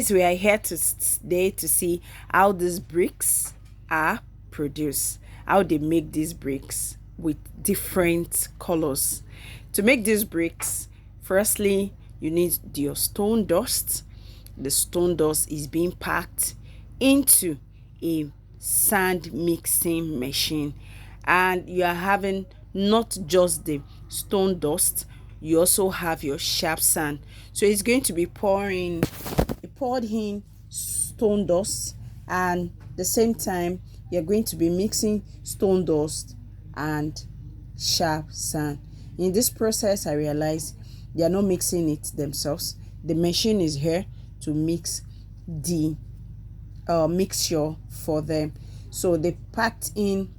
guys, we are here today to see how these bricks are produced, how they make these bricks with different colors. To make these bricks, firstly you need your stone dust. The stone dust is being packed into a sand mixing machine, and you are having not just the stone dust, you also have your sharp sand. So it's going to be poured in stone dust, and the same time you're going to be mixing stone dust and sharp sand. In this process, I realized they are not mixing it themselves. The machine is here to mix the mixture for them. So they packed in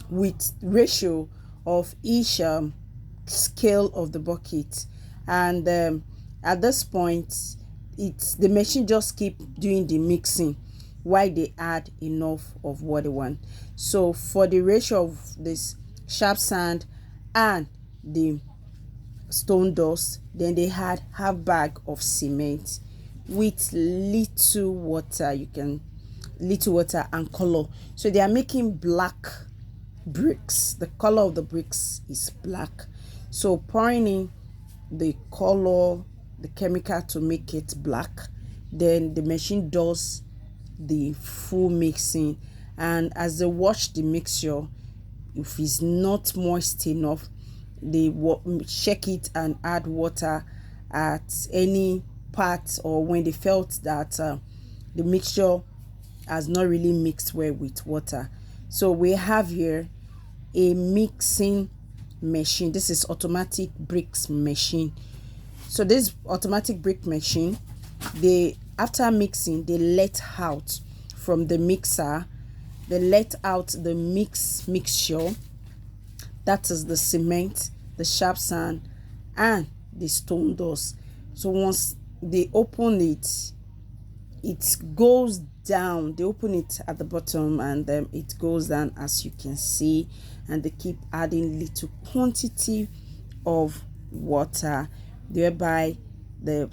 with ratio of each scale of the bucket, and at this point the machine just keep doing the mixing while they add enough of what they want. So for the ratio of this sharp sand and the stone dust, then they had half bag of cement with little water and color. So they are making black bricks. The color of the bricks is black. So pouring in the color, the chemical to make it black, then the machine does the full mixing. And as they watch the mixture, if it's not moist enough, they check it and add water at any part, or when they felt that the mixture has not really mixed well with water. So we have here a mixing machine. This is automatic bricks machine. So this automatic brick machine, they after mixing, they let out from the mixer, they let out the mixture, that is the cement, the sharp sand and the stone dust. So once they open it, it goes down. They open it at the bottom, and then it goes down, as you can see, and they keep adding little quantity of water, thereby the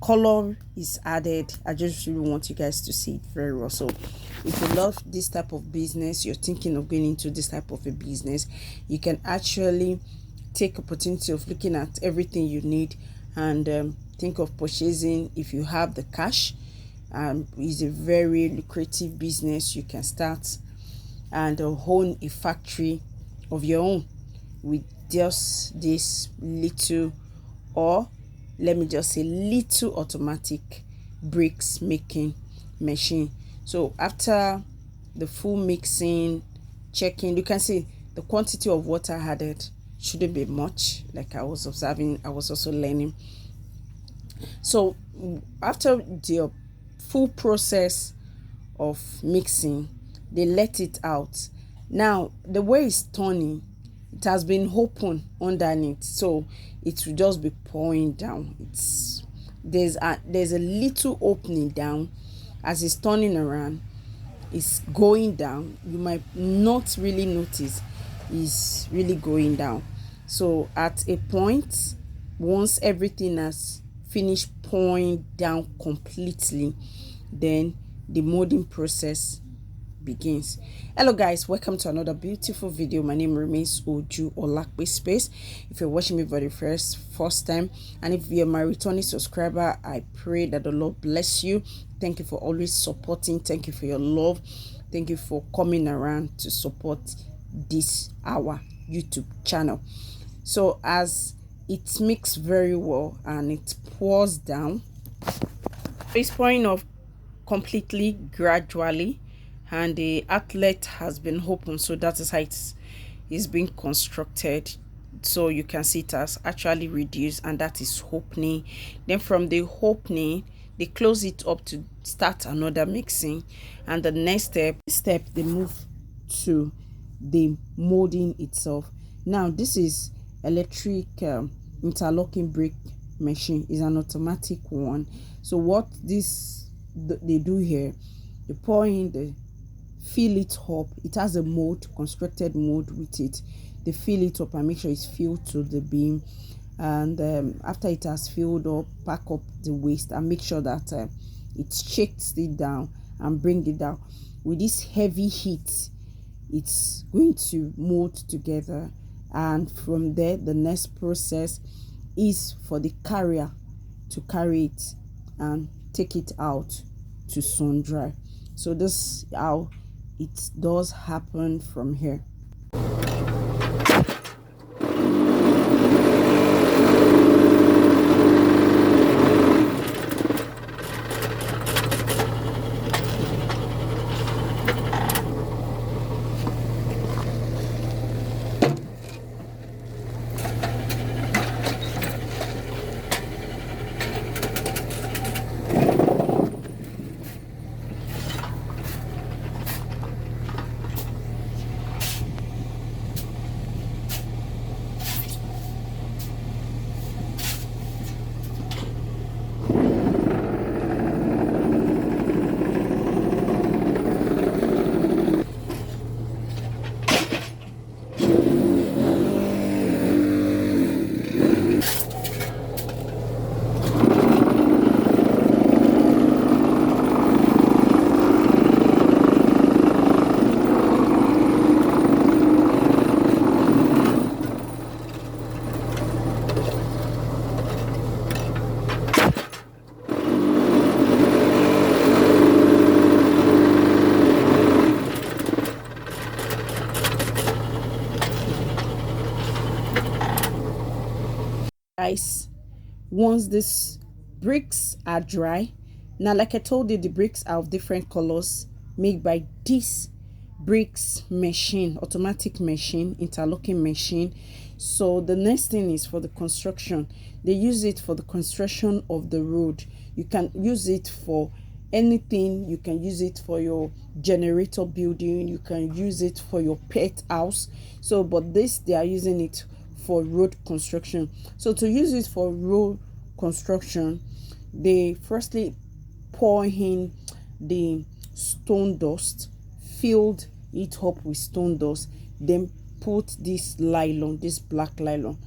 color is added. I just really want you guys to see it very well. So if you love this type of business, you're thinking of going into this type of a business, you can actually take opportunity of looking at everything you need and think of purchasing if you have the cash. It's a very lucrative business. You can start and own a factory of your own with just this little, or let me just say little, automatic bricks making machine. So after the full mixing, checking, you can see the quantity of water added shouldn't be much. Like I was observing, I was also learning. So after the full process of mixing, they let it out. Now the way it's turning, it has been open underneath, so it will just be pouring down. There's a little opening down. As it's turning around, it's going down. You might not really notice it's really going down. So at a point, once everything has finished pouring down completely, then the molding process begins. Hello guys, welcome to another beautiful video. My name remains Ojuolape Space. If you're watching me for the first time, and if you're my returning subscriber, I pray that the Lord bless you. Thank you for always supporting. Thank you for your love. Thank you for coming around to support this our YouTube channel. So as it mixes very well and it pours down, it's pouring off completely gradually, and the outlet has been open. So that is how it is being constructed. So you can see it has actually reduced, and that is opening. Then from the opening, they close it up to start another mixing, and the next step they move to the molding itself. Now this is electric interlocking brick machine. Is an automatic one. So what they do here, they pour in, they fill it up. It has a mold, constructed mold with it. They fill it up and make sure it's filled to the beam, and after it has filled up, pack up the waste and make sure that it shakes it down and bring it down. With this heavy heat, it's going to mold together, and from there the next process is for the carrier to carry it and take it out to sun dry. So this is how it does happen from here. Guys, once these bricks are dry, now like I told you, the bricks are of different colors made by this bricks machine, automatic machine, interlocking machine. So the next thing is for the construction. They use it for the construction of the road. You can use it for anything. You can use it for your generator building, you can use it for your pet house. So but this, they are using it for road construction. So to use it for road construction, they firstly pour in the stone dust, filled it up with stone dust, then put this nylon, this black nylon.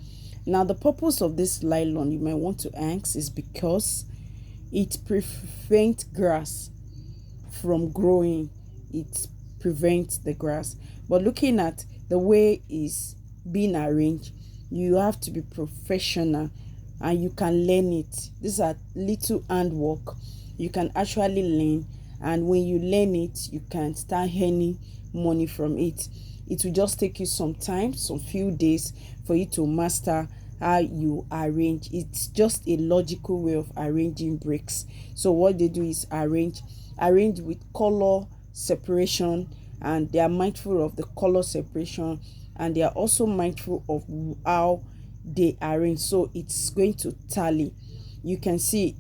Now the purpose of this nylon, you might want to ask, is because it prevents grass from growing. It prevents the grass. But looking at the way it's being arranged, you have to be professional and you can learn it. These are little handwork you can actually learn, and when you learn it, you can start earning money from it. It will just take you some time, some few days, for you to master how you arrange. It's just a logical way of arranging bricks. So what they do is arrange with color separation, and they are mindful of the color separation, and they are also mindful of how they arrange, so it's going to tally. You can see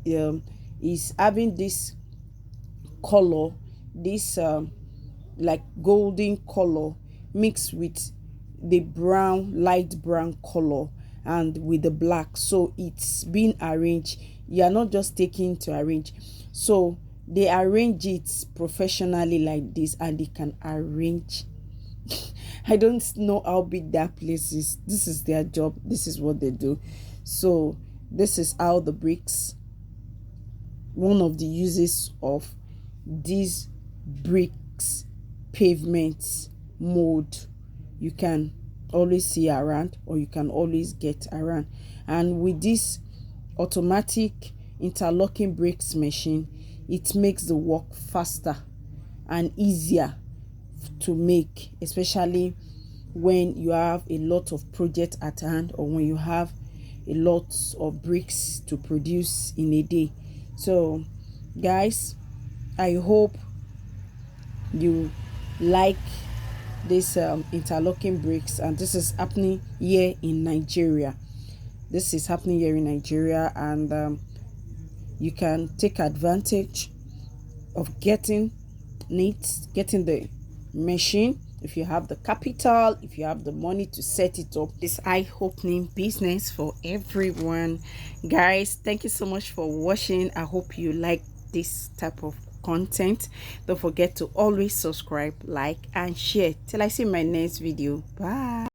is having this color, this like golden color mixed with the brown, light brown color, and with the black. So it's being arranged. You are not just taking to arrange. So they arrange it professionally like this, and they can arrange. I don't know how big that place is. This is their job. This is what they do. So this is how the bricks, one of the uses of these bricks pavement mold, you can always see around, or you can always get around. And with this automatic interlocking bricks machine, it makes the work faster and easier to make, especially when you have a lot of projects at hand, or when you have a lot of bricks to produce in a day. So guys, I hope you like this interlocking bricks, and this is happening here in Nigeria. This is happening here in Nigeria, and you can take advantage of getting the machine if you have the capital, if you have the money to set it up. This eye-opening business for everyone. Guys, thank you so much for watching. I hope you like this type of content. Don't forget to always subscribe, like, and share. Till I see my next video. Bye.